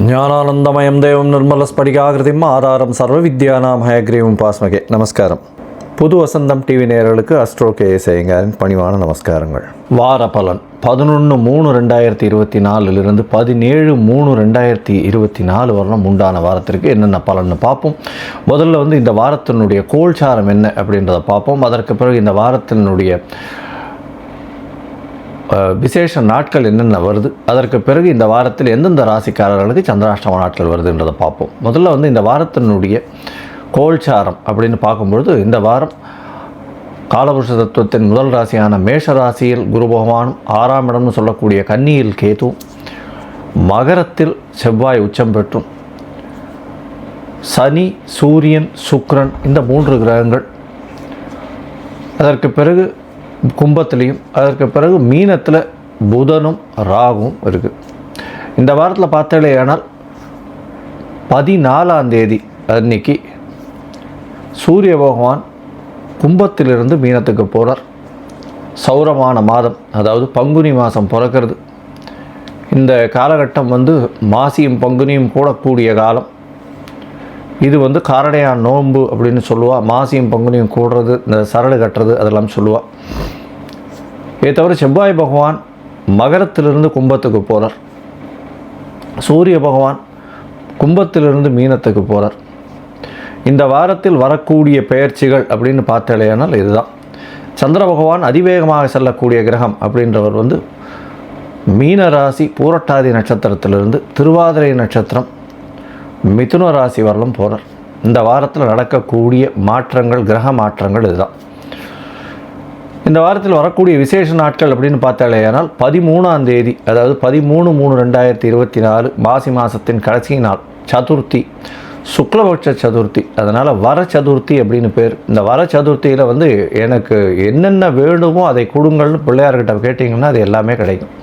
ஞானானந்தமயம் தேவம் நிர்மலஸ்படிகாகிருதிம் ஆதாரம் சர்வ வித்யானாம் ஹயக்ரீவம் பாஸ்மகே. நமஸ்காரம். புது வசந்தம் டிவி நேயர்களுக்கு அஸ்ட்ரோ கேஎஸ் ஐயங்காரின் பணிவான நமஸ்காரங்கள். வார பலன் 11/3/2024 17/3/2024 வரலாம் உண்டான வாரத்திற்கு என்னென்ன பலன்னு பார்ப்போம். முதல்ல இந்த வாரத்தினுடைய கோல்சாரம் என்ன அப்படின்றத பார்ப்போம். அதற்கு பிறகு இந்த வாரத்தினுடைய விசேஷ நாட்கள் என்னென்ன வருது, அதற்கு பிறகு இந்த வாரத்தில் எந்தெந்த ராசிக்காரர்களுக்கு சந்திராஷ்டம நாட்கள் வருதுன்றதை பார்ப்போம். முதல்ல இந்த வாரத்தினுடைய கோல்சாரம் அப்படின்னு பார்க்கும்பொழுது, இந்த வாரம் காலபுருஷ தத்துவத்தின் முதல் ராசியான மேஷ ராசியில் குரு பகவானும், 6ஆம் இடம்னு சொல்லக்கூடிய கன்னியில் கேதுவும், மகரத்தில் செவ்வாய் உச்சம் பெற்றும், சனி சூரியன் சுக்கிரன் இந்த 3 கிரகங்கள், அதற்கு பிறகு கும்பத்திலையும், அதற்கு பிறகு மீனத்தில் புதனும் ராகுவும் இருக்குது. இந்த வாரத்தில் பார்த்தாலேயானால் 14ஆம் தேதி அன்னைக்கு சூரிய பகவான் கும்பத்திலிருந்து மீனத்துக்கு போகிறார். சௌரமான மாதம், அதாவது பங்குனி மாதம் பிறக்கிறது. இந்த காலகட்டம் மாசியும் பங்குனியும் கூடக்கூடிய காலம். இது காரடையான் நோன்பு அப்படின்னு சொல்லுவாள். மாசியும் பங்குனியும் கூடுறது, இந்த சரடு கட்டுறது அதெல்லாம் சொல்லுவாள். இதை தவிர செவ்வாய் பகவான் மகரத்திலிருந்து கும்பத்துக்கு போகிறார். சூரிய பகவான் கும்பத்திலிருந்து மீனத்துக்கு போகிறார். இந்த வாரத்தில் வரக்கூடிய பெயர்ச்சிகள் அப்படின்னு பார்த்தாலேயானால் இதுதான். சந்திர பகவான் அதிவேகமாக செல்லக்கூடிய கிரகம் அப்படின்றவர் மீன ராசி பூரட்டாதி நட்சத்திரத்திலிருந்து திருவாதிரை நட்சத்திரம் மிதுன ராசி வரலும் போகிறார். இந்த வாரத்தில் நடக்கக்கூடிய மாற்றங்கள், கிரக மாற்றங்கள் இதுதான். இந்த வாரத்தில் வரக்கூடிய விசேஷ நாட்கள் அப்படின்னு பார்த்தாலேயானால் 13ஆம் தேதி, அதாவது 13/3/2024 மாசி மாதத்தின் கடைசி நாள், சதுர்த்தி, சுக்லபட்ச சதுர்த்தி. அதனால் வர சதுர்த்தி அப்படின்னு பேர். இந்த வர சதுர்த்தியில் எனக்கு என்னென்ன வேணுமோ அதை கொடுங்கள்னு பிள்ளையார்கிட்ட கேட்டிங்கன்னா அது எல்லாமே கிடைக்கும்.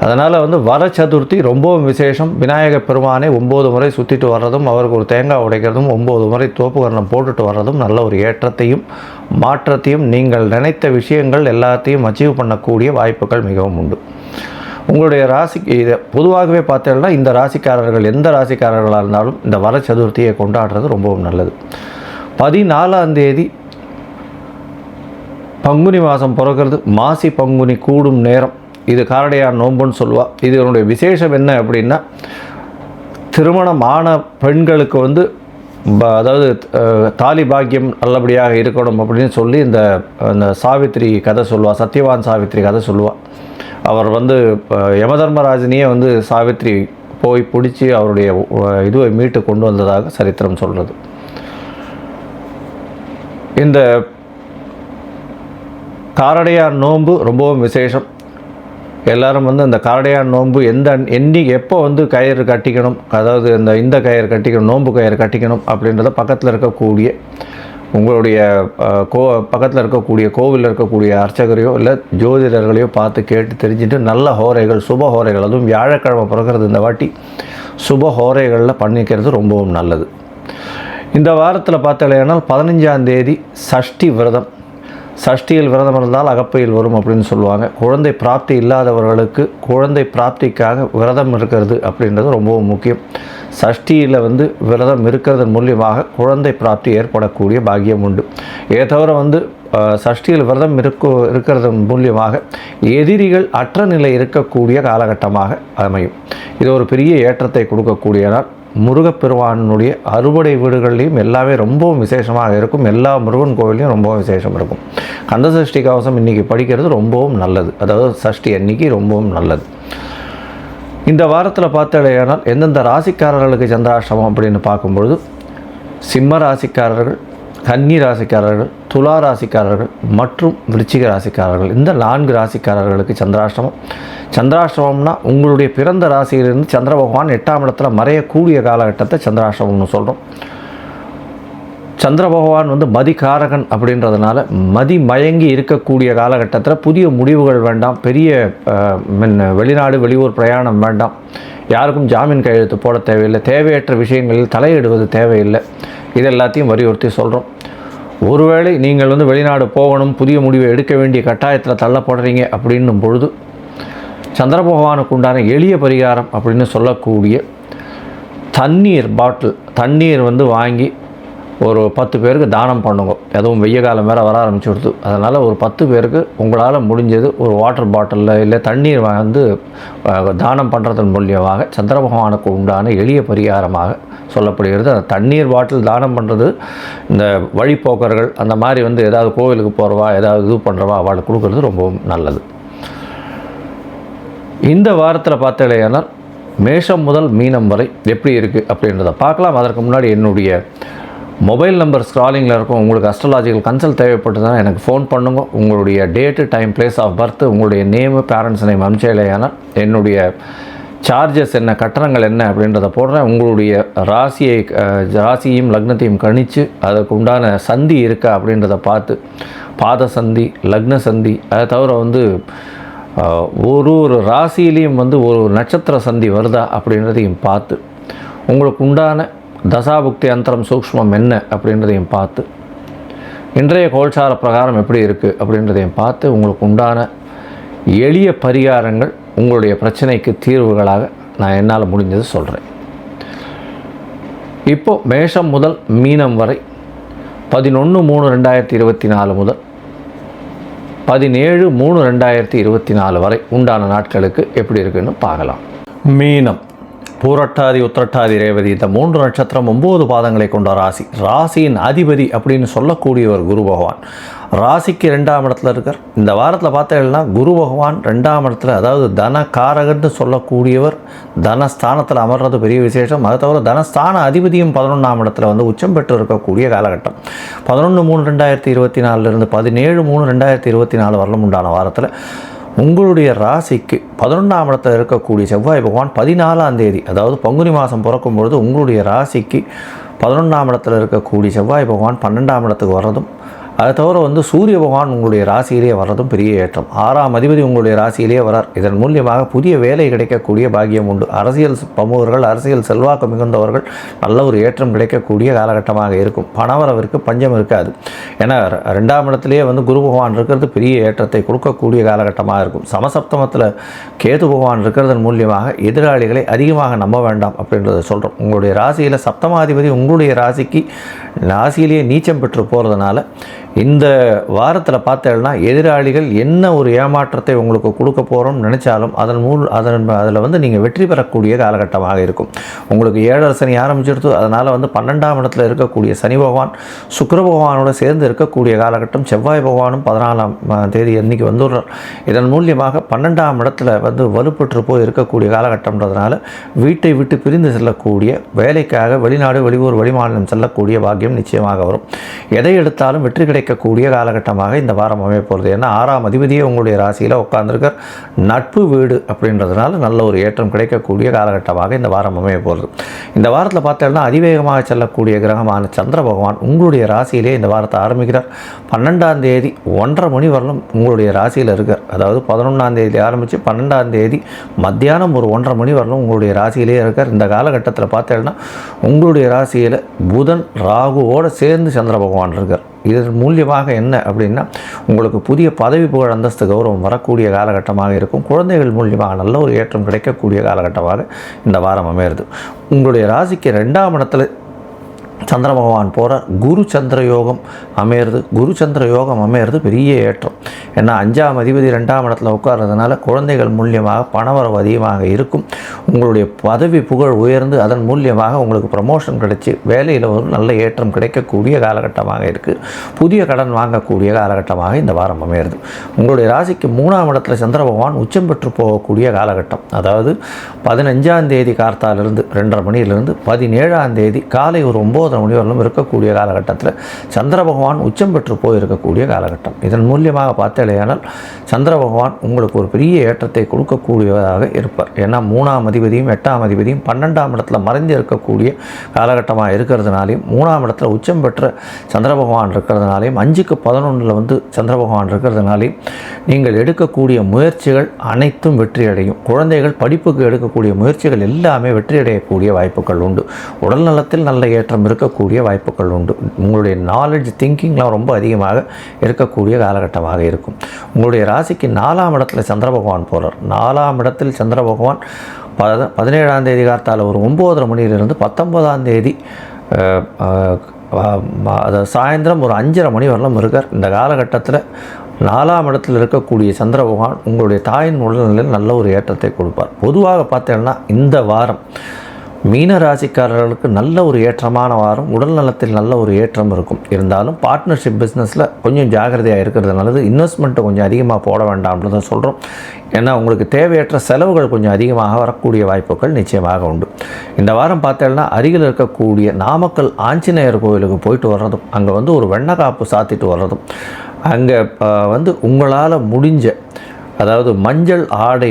அதனால் வர சதுர்த்தி ரொம்பவும் விசேஷம். விநாயக பெருமானை 9 முறை சுற்றிட்டு வர்றதும், அவருக்கு ஒரு தேங்காய் உடைக்கிறதும், 9 முறை தோப்புகரணம் போட்டுட்டு வர்றதும் நல்ல ஒரு ஏற்றத்தையும் மாற்றத்தையும், நீங்கள் நினைத்த விஷயங்கள் எல்லாத்தையும் அச்சீவ் பண்ணக்கூடிய வாய்ப்புகள் மிகவும் உண்டு. உங்களுடைய ராசிக்கு இதை பொதுவாகவே பார்த்தீங்கன்னா இந்த ராசிக்காரர்கள் எந்த ராசிக்காரர்களாக இருந்தாலும் இந்த வர சதுர்த்தியை கொண்டாடுறது ரொம்பவும் நல்லது. 14ஆம் தேதி பங்குனி மாதம் பிறக்கிறது. மாசி பங்குனி கூடும் நேரம். இது காரடையான் நோன்புன்னு சொல்லுவாள். இதனுடைய விசேஷம் என்ன அப்படின்னா, திருமணமான பெண்களுக்கு அதாவது தாலி பாக்கியம் நல்லபடியாக இருக்கணும் அப்படின்னு சொல்லி இந்த சாவித்திரி கதை சொல்லுவாள். சத்யவான் சாவித்திரி கதை சொல்லுவாள். அவர் யமதர்மராஜனையே சாவித்திரி போய் பிடிச்சி அவருடைய இதுவை மீட்டு கொண்டு வந்ததாக சரித்திரம் சொல்கிறது. இந்த காரடையான் நோன்பு ரொம்பவும் விசேஷம். எல்லோரும் அந்த காரடையான் நோன்பு எப்போ கயிறு கட்டிக்கணும், அதாவது இந்த கயிறு கட்டிக்கணும், நோன்பு கயிறு கட்டிக்கணும் அப்படின்றத பக்கத்தில் இருக்கக்கூடிய உங்களுடைய பக்கத்தில் இருக்கக்கூடிய கோவிலில் இருக்கக்கூடிய அர்ச்சகரையோ இல்லை ஜோதிடர்களையோ பார்த்து கேட்டு தெரிஞ்சுட்டு நல்ல ஹோரைகள், சுப ஹோரைகள், அதுவும் வியாழக்கிழமை பிறக்கிறது இந்த வாட்டி சுப ஹோரைகளில் பண்ணிக்கிறது ரொம்பவும் நல்லது. இந்த வாரத்தில் பார்த்தாலேனால் 15ஆம் தேதி சஷ்டி விரதம். சஷ்டியில் விரதம் இருந்தால் அகப்பையில் வரும் அப்படின்னு சொல்லுவாங்க. குழந்தை பிராப்தி இல்லாதவர்களுக்கு குழந்தை பிராப்திக்காக விரதம் இருக்கிறது அப்படின்றது ரொம்பவும் முக்கியம். சஷ்டியில் விரதம் இருக்கிறதன் மூலியமாக குழந்தை பிராப்தி ஏற்படக்கூடிய பாக்கியம் உண்டு. இதை தவிர சஷ்டியில் விரதம் இருக்கிறதன் மூலியமாக எதிரிகள் அற்ற நிலை இருக்கக்கூடிய காலகட்டமாக அமையும். இது ஒரு பெரிய ஏற்றத்தை கொடுக்கக்கூடிய நாள். முருகப்பெருமானுடைய அறுபடை வீடுகள்லையும் எல்லாமே ரொம்பவும் விசேஷமாக இருக்கும். எல்லா முருகன் கோவிலையும் ரொம்பவும் விசேஷம் இருக்கும். கந்த சஷ்டி கவசம் இன்றைக்கி படிக்கிறது ரொம்பவும் நல்லது. அதாவது சஷ்டி அன்னைக்கு ரொம்பவும் நல்லது. இந்த வாரத்தில் பார்த்தாலேயானால் எந்தெந்த ராசிக்காரர்களுக்கு சந்திராஷ்டமம் அப்படின்னு பார்க்கும்பொழுது, சிம்ம ராசிக்காரர்கள், கன்னி ராசிக்காரர்கள், துலா ராசிக்காரர்கள் மற்றும் விருச்சிக ராசிக்காரர்கள், இந்த 4 ராசிக்காரர்களுக்கு சந்திராஷ்டமம். சந்திராஷ்டமம்னா உங்களுடைய பிறந்த ராசியிலிருந்து சந்திர பகவான் 8ஆம் இடத்துல மறையக்கூடிய காலகட்டத்தை சந்திராஷ்டமம்னு சொல்கிறோம். சந்திர பகவான் மதிகாரகன் அப்படின்றதுனால மதி மயங்கி இருக்கக்கூடிய காலகட்டத்தில் புதிய முடிவுகள் வேண்டாம், பெரிய வெளிநாடு வெளியூர் பிரயாணம் வேண்டாம், யாருக்கும் ஜாமீன் கையெழுத்து போட தேவையில்லை, தேவையற்ற விஷயங்களில் தலையிடுவது தேவையில்லை. இது எல்லாத்தையும் வலியுறுத்தி சொல்கிறோம். ஒருவேளை நீங்கள் வெளிநாடு போகணும், புதிய முடிவை எடுக்க வேண்டிய கட்டாயத்தில் தள்ளப்படுறீங்க அப்படின்னும் பொழுது சந்திர பகவானுக்கு உண்டான எளிய பரிகாரம் அப்படின்னு சொல்லக்கூடிய தண்ணீர் பாட்டில், தண்ணீர் வாங்கி ஒரு 10 பேருக்கு தானம் பண்ணுங்க. அதுவும் வெய்ய காலம் வேறு வர ஆரம்பிச்சுடுது. அதனால் ஒரு 10 பேருக்கு உங்களால் முடிஞ்சது ஒரு வாட்டர் பாட்டிலில் இல்லை தண்ணீர் தானம் பண்ணுறதன் மூலியமாக சந்திர பகவானுக்கு உண்டான எளிய பரிகாரமாக சொல்லப்படுகிறது. அந்த தண்ணீர் பாட்டில் தானம் பண்ணுறது இந்த வழிப்போக்கர்கள் அந்த மாதிரி ஏதாவது கோவிலுக்கு போகிறவா ஏதாவது இது பண்ணுறவா அவளுக்கு கொடுக்கறது ரொம்பவும் நல்லது. இந்த வாரத்தில் பார்த்தீங்கன்னா மேஷம் முதல் மீனம் வரை எப்படி இருக்குது அப்படின்றத பார்க்கலாம். அதற்கு முன்னாடி என்னுடைய மொபைல் நம்பர் ஸ்க்ராலிங்கில் இருக்கும். உங்களுக்கு அஸ்ட்ராலாஜிக்கல் கன்சல்ட் தேவைப்பட்டதுன்னா எனக்கு ஃபோன் பண்ணுங்க. உங்களுடைய date, time, place of birth, உங்களுடைய நேமு, பேரண்ட்ஸ் நேம் அனுப்பிச்சேலையானால் என்னுடைய சார்ஜஸ் என்ன, கட்டணங்கள் என்ன அப்படின்றத போடுறேன். உங்களுடைய ராசியையும் லக்னத்தையும் கணித்து அதற்கு உண்டான சந்தி இருக்கா அப்படின்றத பார்த்து, பாத சந்தி, லக்ன சந்தி, அதை தவிர ஒரு ராசியிலையும் ஒரு நட்சத்திர சந்தி வருதா அப்படின்றதையும் பார்த்து, உங்களுக்கு உண்டான தசாபுக்தி அந்தரம் சூக்ஷ்மம் என்ன அப்படின்றதையும் பார்த்து, இன்றைய கோல்சார பிரகாரம் எப்படி இருக்குது அப்படின்றதையும் பார்த்து, உங்களுக்கு உண்டான எளிய பரிகாரங்கள் உங்களுடைய பிரச்சனைக்கு தீர்வுகளாக நான் என்னால் முடிஞ்சது சொல்கிறேன். இப்போது மேஷம் முதல் மீனம் வரை 11/3/2024 முதல் 17/3/2024 வரை உண்டான நாட்களுக்கு எப்படி இருக்குன்னு பார்க்கலாம். மீனம், பூரட்டாதி, உத்திரட்டாதி, ரேவதி இந்த 3 நட்சத்திரம் 9 பாதங்களை கொண்ட ராசி. ராசியின் அதிபதி அப்படின்னு சொல்லக்கூடியவர் குரு பகவான். ராசிக்கு 2ஆம் இடத்துல இருக்கார். இந்த வாரத்தில் பார்த்தீங்கன்னா குரு பகவான் 2ஆம் இடத்துல, அதாவது தனகாரகன்னு சொல்லக்கூடியவர் தனஸ்தானத்தில் அமர்றது பெரிய விசேஷம். அதை தவிர தனஸ்தான அதிபதியும் 11ஆம் இடத்துல உச்சம் பெற்று இருக்கக்கூடிய காலகட்டம். 11/3/2024 17/3/2024 வரலும் உண்டான வாரத்தில் உங்களுடைய ராசிக்கு 11ஆம் இடத்தில் இருக்கக்கூடிய செவ்வாய் பகவான் 14ஆம் தேதி, அதாவது பங்குனி மாதம் பிறக்கும் பொழுது உங்களுடைய ராசிக்கு 11ஆம் இடத்தில் இருக்கக்கூடிய செவ்வாய் பகவான் 12ஆம் இடத்துக்கு வர்றதும், அதை தவிர சூரிய பகவான் உங்களுடைய ராசியிலே வர்றதும் பெரிய ஏற்றம். 6ஆம் அதிபதி உங்களுடைய ராசியிலே வரார். இதன் மூலியமாக புதிய வேலை கிடைக்கக்கூடிய பாக்கியம் உண்டு. அரசியல் பிரமுகர்கள், அரசியல் செல்வாக்கு மிகுந்தவர்கள் நல்ல ஒரு ஏற்றம் கிடைக்கக்கூடிய காலகட்டமாக இருக்கும். பணவரவிற்கு பஞ்சம் இருக்காது. ஏன்னா 2ஆம் இடத்திலே குரு பகவான் இருக்கிறது பெரிய ஏற்றத்தை கொடுக்கக்கூடிய காலகட்டமாக இருக்கும். சமசப்தமத்தில் கேது பகவான் இருக்கிறதன் மூலியமாக எதிராளிகளை அதிகமாக நம்ப வேண்டாம் அப்படின்றத சொல்கிறோம். உங்களுடைய ராசியில் சப்தமாதிபதி உங்களுடைய ராசியிலேயே நீச்சம் பெற்று போகிறதுனால இந்த வாரத்தில் பார்த்தேன்னா எதிராளிகள் என்ன ஒரு ஏமாற்றத்தை உங்களுக்கு கொடுக்க போகிறோம்னு நினச்சாலும் அதில் நீங்கள் வெற்றி பெறக்கூடிய காலகட்டமாக இருக்கும். உங்களுக்கு 7 சனி ஆரம்பிச்சிடுத்து. அதனால் 12ஆம் இடத்துல இருக்கக்கூடிய சனி பகவான் சுக்கிர பகவானோட சேர்ந்து இருக்கக்கூடிய காலகட்டம். செவ்வாய் பகவானும் 14ஆம் தேதி அன்றைக்கி வந்துடுறார். இதன் மூலியமாக 12ஆம் இடத்துல வலுப்பெற்று போய் இருக்கக்கூடிய காலகட்டம்ன்றதுனால வீட்டை விட்டு பிரிந்து செல்லக்கூடிய, வேலைக்காக வெளிநாடு, வெளியூர், வெளிமாநிலம் செல்லக்கூடிய பாக்கியம் நிச்சயமாக வரும். எதை எடுத்தாலும் வெற்றி கிடைக்கக்கூடிய காலகட்டமாக இந்த வாரம் அமைய போகிறது. ஏன்னா 6ஆம் அதிபதியே உங்களுடைய ராசியில் உட்கார்ந்துருக்கார். நட்பு வீடு அப்படின்றதுனால நல்ல ஒரு ஏற்றம் கிடைக்கக்கூடிய காலகட்டமாக இந்த வாரம் அமைய போகிறது. இந்த வாரத்தில் பார்த்தோம்னா அதிவேகமாக செல்லக்கூடிய கிரகமான சந்திர பகவான் உங்களுடைய ராசியிலே இந்த வாரத்தை ஆரம்பிக்கிறார். 12ஆம் தேதி 1:30 மணி வரலும் உங்களுடைய ராசியில் இருக்கார். அதாவது 11ஆம் தேதி ஆரம்பித்து 12ஆம் தேதி மத்தியானம் ஒரு 1:30 மணி வரலும் உங்களுடைய ராசியிலே இருக்கார். இந்த காலகட்டத்தில் பார்த்தோம்னா உங்களுடைய ராசியில் புதன் ராகுவோடு சேர்ந்து சந்திர பகவான் இருக்கார். இதன் மூலியமாக என்ன அப்படின்னா உங்களுக்கு புதிய பதவி, புகழ், அந்தஸ்து, கௌரவம் வரக்கூடிய காலகட்டமாக இருக்கும். குழந்தைகள் மூலியமாக நல்ல ஒரு ஏற்றம் கிடைக்கக்கூடிய காலகட்டமாக இந்த வாரம் அமையிறது. உங்களுடைய ராசிக்கு 2ஆம் இடத்துல சந்திர பகவான் போகிறார். குரு சந்திர யோகம் அமையிறது. குரு சந்திர யோகம் அமையிறது பெரிய ஏற்றம். ஏன்னா 5ஆம் அதிபதி 2ஆம் இடத்துல உட்கார்றதுனால குழந்தைகள் மூலியமாக பணவரவு அதிகமாக இருக்கும். உங்களுடைய பதவி, புகழ் உயர்ந்து அதன் மூலியமாக உங்களுக்கு ப்ரமோஷன் கிடைச்சி வேலையில் ஒரு நல்ல ஏற்றம் கிடைக்கக்கூடிய காலகட்டமாக இருக்குது. புதிய கடன் வாங்கக்கூடிய காலகட்டமாக இந்த வாரம் அமையிறது. உங்களுடைய ராசிக்கு 3ஆம் இடத்துல சந்திர பகவான் உச்சம் பெற்று போகக்கூடிய காலகட்டம். அதாவது 15ஆம் தேதி கார்த்தாலிருந்து 2:30 மணியிலிருந்து 17ஆம் தேதி காலை ஒரு 9 மணி வரலும் இருக்கக்கூடிய காலகட்டத்தில் சந்திர பகவான் உச்சம் பெற்று போயிருக்கக்கூடிய காலகட்டம். இதன் மூலியமாக பார்த்தேனால் சந்திர பகவான் உங்களுக்கு ஒரு பெரிய ஏற்றத்தை கொடுக்கக்கூடியதாக இருப்பார். ஏன்னா 3ஆம் அதிபதியும் 8ஆம் அதிபதியும் 12ஆம் இடத்துல மறைந்து இருக்கக்கூடிய காலகட்டமாக இருக்கிறதுனாலையும் 3ஆம் இடத்துல உச்சம் பெற்ற சந்திர பகவான் இருக்கிறதுனாலையும் 5/11 சந்திர பகவான் இருக்கிறதுனாலையும் நீங்கள் எடுக்கக்கூடிய முயற்சிகள் அனைத்தும் வெற்றியடையும். குழந்தைகள் படிப்புக்கு எடுக்கக்கூடிய முயற்சிகள் எல்லாமே வெற்றியடையக்கூடிய வாய்ப்புகள் உண்டு. உடல் நலத்தில் நல்ல ஏற்றம் இருக்கக்கூடிய இருக்கக்கூடிய வாய்ப்புகள் உண்டு. உங்களுடைய நாலேஜ் திங்கிங்லாம் ரொம்ப அதிகமாக இருக்கக்கூடிய காலகட்டமாக இருக்கும். உங்களுடைய ராசிக்கு 4ஆம் இடத்துல சந்திர பகவான் போகிறார். 4ஆம் இடத்தில் சந்திர பகவான் 17ஆம் தேதி காத்தால் ஒரு 9:30 மணியிலிருந்து 19ஆம் தேதி அது சாயந்தரம் ஒரு 5:30 மணி வரலாம் இருக்கார். இந்த காலகட்டத்தில் 4ஆம் இடத்தில் இருக்கக்கூடிய சந்திர பகவான் உங்களுடைய தாயின் உடல்நிலையில் நல்ல ஒரு ஏற்றத்தை கொடுப்பார். பொதுவாக பார்த்தீங்கன்னா இந்த வாரம் மீன ராசிக்காரர்களுக்கு நல்ல ஒரு ஏற்றமான வாரம். உடல் நலத்தில் நல்ல ஒரு ஏற்றம் இருக்கும். இருந்தாலும் பார்ட்னர்ஷிப் பிஸ்னஸில் கொஞ்சம் ஜாகிரதையாக இருக்கிறது நல்லது. இன்வெஸ்ட்மெண்ட்டை கொஞ்சம் அதிகமாக போட வேண்டாம்னு தான் சொல்கிறோம். ஏன்னா உங்களுக்கு தேவையற்ற செலவுகள் கொஞ்சம் அதிகமாக வரக்கூடிய வாய்ப்புகள் நிச்சயமாக உண்டு. இந்த வாரம் பார்த்தீங்கன்னா அருகில் இருக்கக்கூடிய நாமக்கல் ஆஞ்சநேயர் கோவிலுக்கு போயிட்டு வர்றதும், அங்கே ஒரு வெண்ணக்காப்பு சாத்திட்டு வர்றதும், அங்கே உங்களால் முடிஞ்ச அதாவது மஞ்சள் ஆடை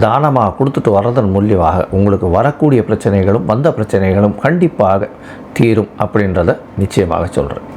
தானமாக கொடுத்துட்டு வர்றதன் மூலியமாக உங்களுக்கு வரக்கூடிய பிரச்சனைகளும் வந்த பிரச்சனைகளும் கண்டிப்பாக தீரும் அப்படின்றத நிச்சயமாக சொல்கிறேன்.